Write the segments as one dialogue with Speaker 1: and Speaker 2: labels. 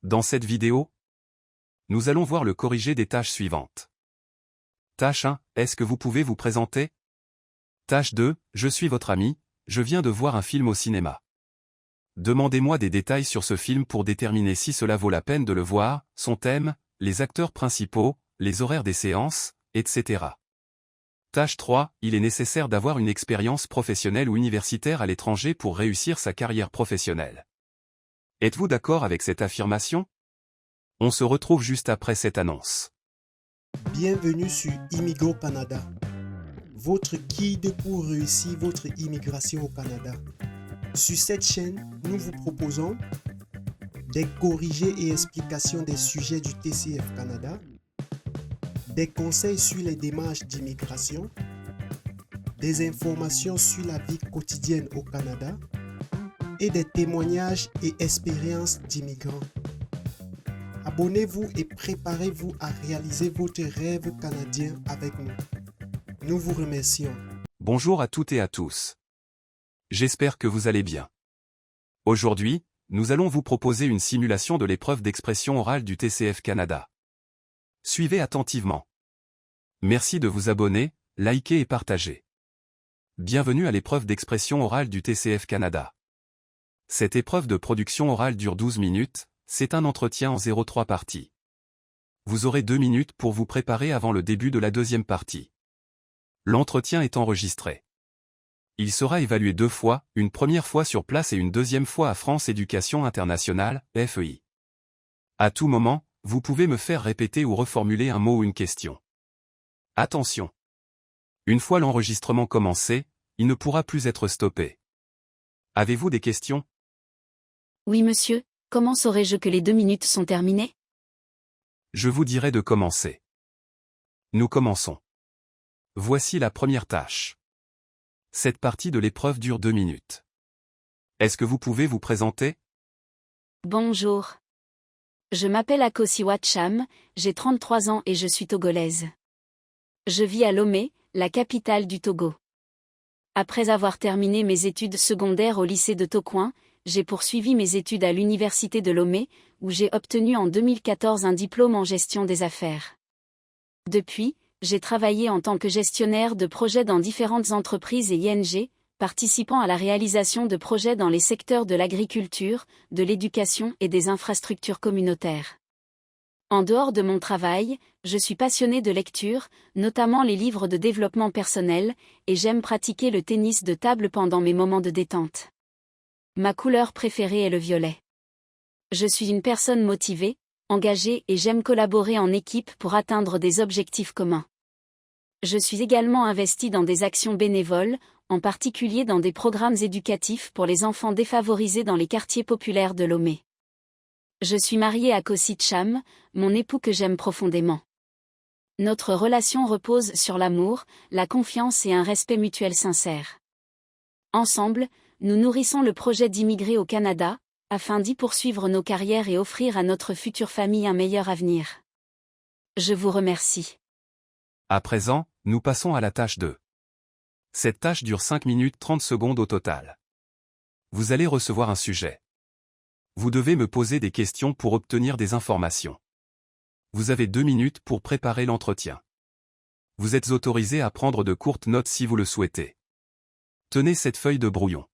Speaker 1: Dans cette vidéo, nous allons voir le corrigé des tâches suivantes. Tâche 1, est-ce que vous pouvez vous présenter? Tâche 2, je suis votre ami, je viens de voir un film au cinéma. Demandez-moi des détails sur ce film pour déterminer si cela vaut la peine de le voir, son thème, les acteurs principaux, les horaires des séances, etc. Tâche 3, il est nécessaire d'avoir une expérience professionnelle ou universitaire à l'étranger pour réussir sa carrière professionnelle. Êtes-vous d'accord avec cette affirmation? On se retrouve juste après cette annonce.
Speaker 2: Bienvenue sur Immigro Canada, votre guide pour réussir votre immigration au Canada. Sur cette chaîne, nous vous proposons des corrigés et explications des sujets du TCF Canada, des conseils sur les démarches d'immigration, des informations sur la vie quotidienne au Canada et des témoignages et expériences d'immigrants. Abonnez-vous et préparez-vous à réaliser votre rêve canadien avec nous. Nous vous remercions.
Speaker 1: Bonjour à toutes et à tous. J'espère que vous allez bien. Aujourd'hui, nous allons vous proposer une simulation de l'épreuve d'expression orale du TCF Canada. Suivez attentivement. Merci de vous abonner, liker et partager. Bienvenue à l'épreuve d'expression orale du TCF Canada. Cette épreuve de production orale dure 12 minutes, c'est un entretien en 0,3 parties. Vous aurez 2 minutes pour vous préparer avant le début de la deuxième partie. L'entretien est enregistré. Il sera évalué 2 fois, une première fois sur place et une deuxième fois à France Éducation Internationale, FEI. À tout moment, vous pouvez me faire répéter ou reformuler un mot ou une question. Attention! Une fois l'enregistrement commencé, il ne pourra plus être stoppé. Avez-vous des questions?
Speaker 3: Oui monsieur, comment saurais-je que les 2 minutes sont terminées?
Speaker 1: Je vous dirai de commencer. Nous commençons. Voici la première tâche. Cette partie de l'épreuve dure 2 minutes. Est-ce que vous pouvez vous présenter?
Speaker 3: Bonjour. Je m'appelle Akosi Cham, j'ai 33 ans et je suis togolaise. Je vis à Lomé, la capitale du Togo. Après avoir terminé mes études secondaires au lycée de Tocoin, j'ai poursuivi mes études à l'université de Lomé, où j'ai obtenu en 2014 un diplôme en gestion des affaires. Depuis, j'ai travaillé en tant que gestionnaire de projets dans différentes entreprises et ING, participant à la réalisation de projets dans les secteurs de l'agriculture, de l'éducation et des infrastructures communautaires. En dehors de mon travail, je suis passionnée de lecture, notamment les livres de développement personnel, et j'aime pratiquer le tennis de table pendant mes moments de détente. Ma couleur préférée est le violet. Je suis une personne motivée, engagée et j'aime collaborer en équipe pour atteindre des objectifs communs. Je suis également investie dans des actions bénévoles, en particulier dans des programmes éducatifs pour les enfants défavorisés dans les quartiers populaires de Lomé. Je suis mariée à Akosi Cham, mon époux que j'aime profondément. Notre relation repose sur l'amour, la confiance et un respect mutuel sincère. Ensemble, nous nourrissons le projet d'immigrer au Canada, afin d'y poursuivre nos carrières et offrir à notre future famille un meilleur avenir. Je vous remercie.
Speaker 1: À présent, nous passons à la tâche 2. Cette tâche dure 5 minutes 30 secondes au total. Vous allez recevoir un sujet. Vous devez me poser des questions pour obtenir des informations. Vous avez 2 minutes pour préparer l'entretien. Vous êtes autorisé à prendre de courtes notes si vous le souhaitez. Tenez cette feuille de brouillon.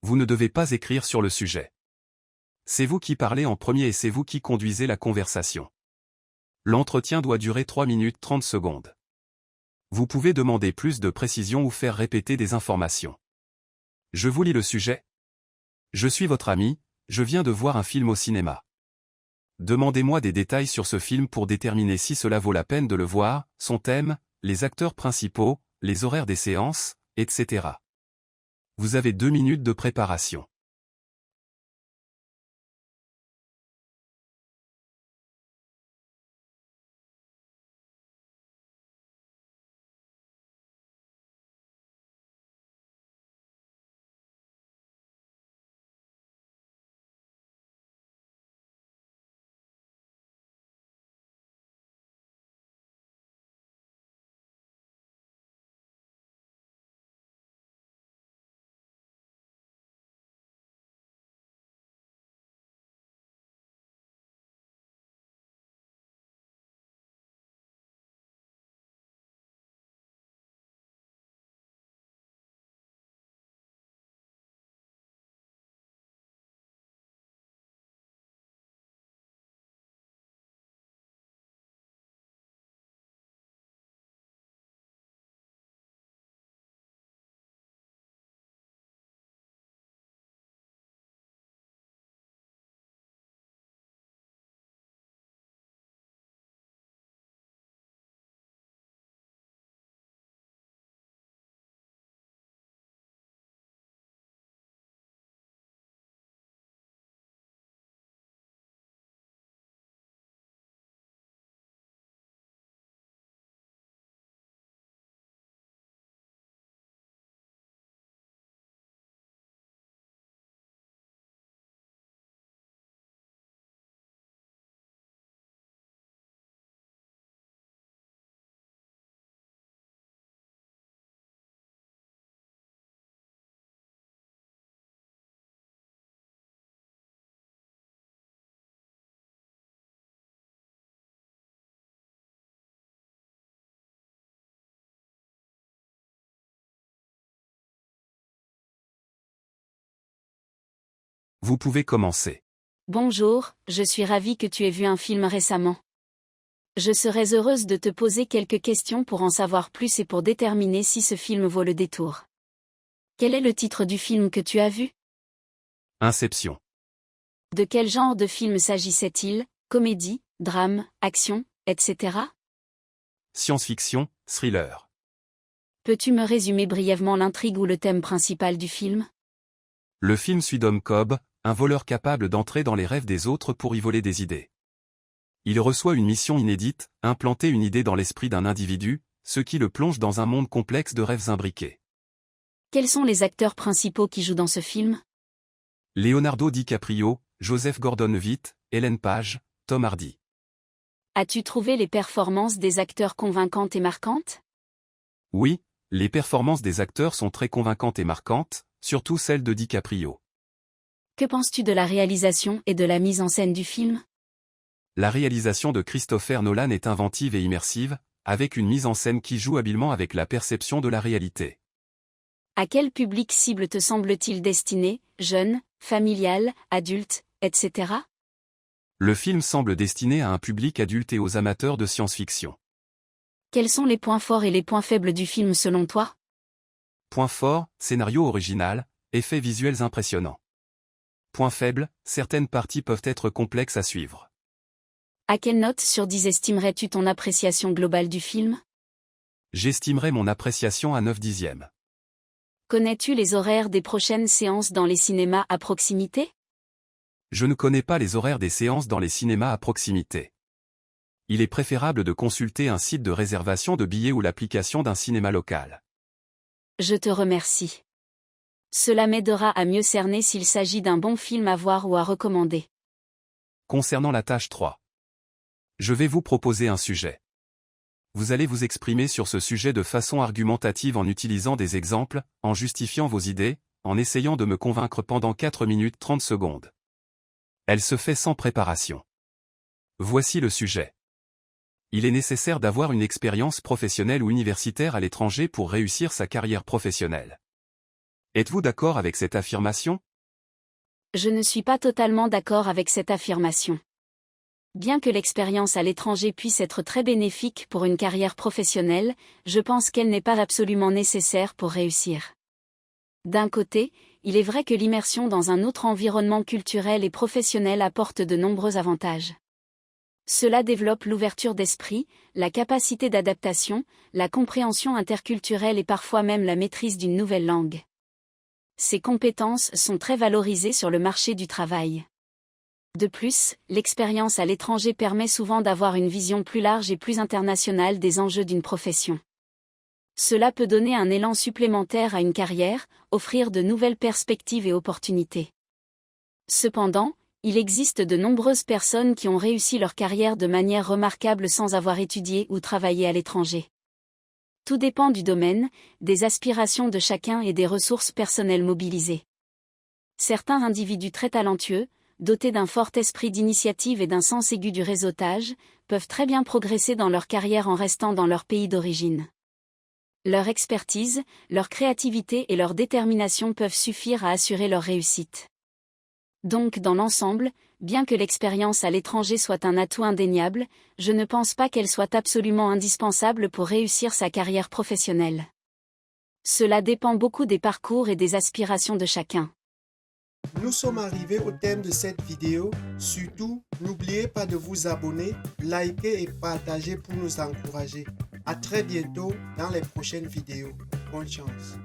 Speaker 1: Vous ne devez pas écrire sur le sujet. C'est vous qui parlez en premier et c'est vous qui conduisez la conversation. L'entretien doit durer 3 minutes 30 secondes. Vous pouvez demander plus de précision ou faire répéter des informations. Je vous lis le sujet. Je suis votre ami, je viens de voir un film au cinéma. Demandez-moi des détails sur ce film pour déterminer si cela vaut la peine de le voir, son thème, les acteurs principaux, les horaires des séances, etc. Vous avez 2 minutes de préparation. Vous pouvez commencer.
Speaker 3: Bonjour, je suis ravie que tu aies vu un film récemment. Je serais heureuse de te poser quelques questions pour en savoir plus et pour déterminer si ce film vaut le détour. Quel est le titre du film que tu as vu?
Speaker 1: Inception.
Speaker 3: De quel genre de film s'agissait-il? Comédie, drame, action, etc.
Speaker 1: Science-fiction, thriller.
Speaker 3: Peux-tu me résumer brièvement l'intrigue ou le thème principal du film?
Speaker 1: Le film suit Dom Cobb, un voleur capable d'entrer dans les rêves des autres pour y voler des idées. Il reçoit une mission inédite, implanter une idée dans l'esprit d'un individu, ce qui le plonge dans un monde complexe de rêves imbriqués.
Speaker 3: Quels sont les acteurs principaux qui jouent dans ce film?
Speaker 1: Leonardo DiCaprio, Joseph Gordon-Levitt, Ellen Page, Tom Hardy.
Speaker 3: As-tu trouvé les performances des acteurs convaincantes et marquantes?
Speaker 1: Oui, les performances des acteurs sont très convaincantes et marquantes, surtout celles de DiCaprio.
Speaker 3: Que penses-tu de la réalisation et de la mise en scène du film?
Speaker 1: La réalisation de Christopher Nolan est inventive et immersive, avec une mise en scène qui joue habilement avec la perception de la réalité.
Speaker 3: À quel public cible te semble-t-il destiné, jeune, familial, adulte, etc.
Speaker 1: Le film semble destiné à un public adulte et aux amateurs de science-fiction.
Speaker 3: Quels sont les points forts et les points faibles du film selon toi?
Speaker 1: Point fort, scénario original, effets visuels impressionnants. Point faible, certaines parties peuvent être complexes à suivre.
Speaker 3: À quelle note sur 10 estimerais-tu ton appréciation globale du film?
Speaker 1: J'estimerais mon appréciation à 9 dixièmes.
Speaker 3: Connais-tu les horaires des prochaines séances dans les cinémas à proximité?
Speaker 1: Je ne connais pas les horaires des séances dans les cinémas à proximité. Il est préférable de consulter un site de réservation de billets ou l'application d'un cinéma local.
Speaker 3: Je te remercie. Cela m'aidera à mieux cerner s'il s'agit d'un bon film à voir ou à recommander.
Speaker 1: Concernant la tâche 3. Je vais vous proposer un sujet. Vous allez vous exprimer sur ce sujet de façon argumentative en utilisant des exemples, en justifiant vos idées, en essayant de me convaincre pendant 4 minutes 30 secondes. Elle se fait sans préparation. Voici le sujet. Il est nécessaire d'avoir une expérience professionnelle ou universitaire à l'étranger pour réussir sa carrière professionnelle. Êtes-vous d'accord avec cette affirmation?
Speaker 3: Je ne suis pas totalement d'accord avec cette affirmation. Bien que l'expérience à l'étranger puisse être très bénéfique pour une carrière professionnelle, je pense qu'elle n'est pas absolument nécessaire pour réussir. D'un côté, il est vrai que l'immersion dans un autre environnement culturel et professionnel apporte de nombreux avantages. Cela développe l'ouverture d'esprit, la capacité d'adaptation, la compréhension interculturelle et parfois même la maîtrise d'une nouvelle langue. Ces compétences sont très valorisées sur le marché du travail. De plus, l'expérience à l'étranger permet souvent d'avoir une vision plus large et plus internationale des enjeux d'une profession. Cela peut donner un élan supplémentaire à une carrière, offrir de nouvelles perspectives et opportunités. Cependant, il existe de nombreuses personnes qui ont réussi leur carrière de manière remarquable sans avoir étudié ou travaillé à l'étranger. Tout dépend du domaine, des aspirations de chacun et des ressources personnelles mobilisées. Certains individus très talentueux, dotés d'un fort esprit d'initiative et d'un sens aigu du réseautage, peuvent très bien progresser dans leur carrière en restant dans leur pays d'origine. Leur expertise, leur créativité et leur détermination peuvent suffire à assurer leur réussite. Donc dans l'ensemble, bien que l'expérience à l'étranger soit un atout indéniable, je ne pense pas qu'elle soit absolument indispensable pour réussir sa carrière professionnelle. Cela dépend beaucoup des parcours et des aspirations de chacun.
Speaker 2: Nous sommes arrivés au thème de cette vidéo. Surtout, n'oubliez pas de vous abonner, liker et partager pour nous encourager. À très bientôt dans les prochaines vidéos. Bonne chance.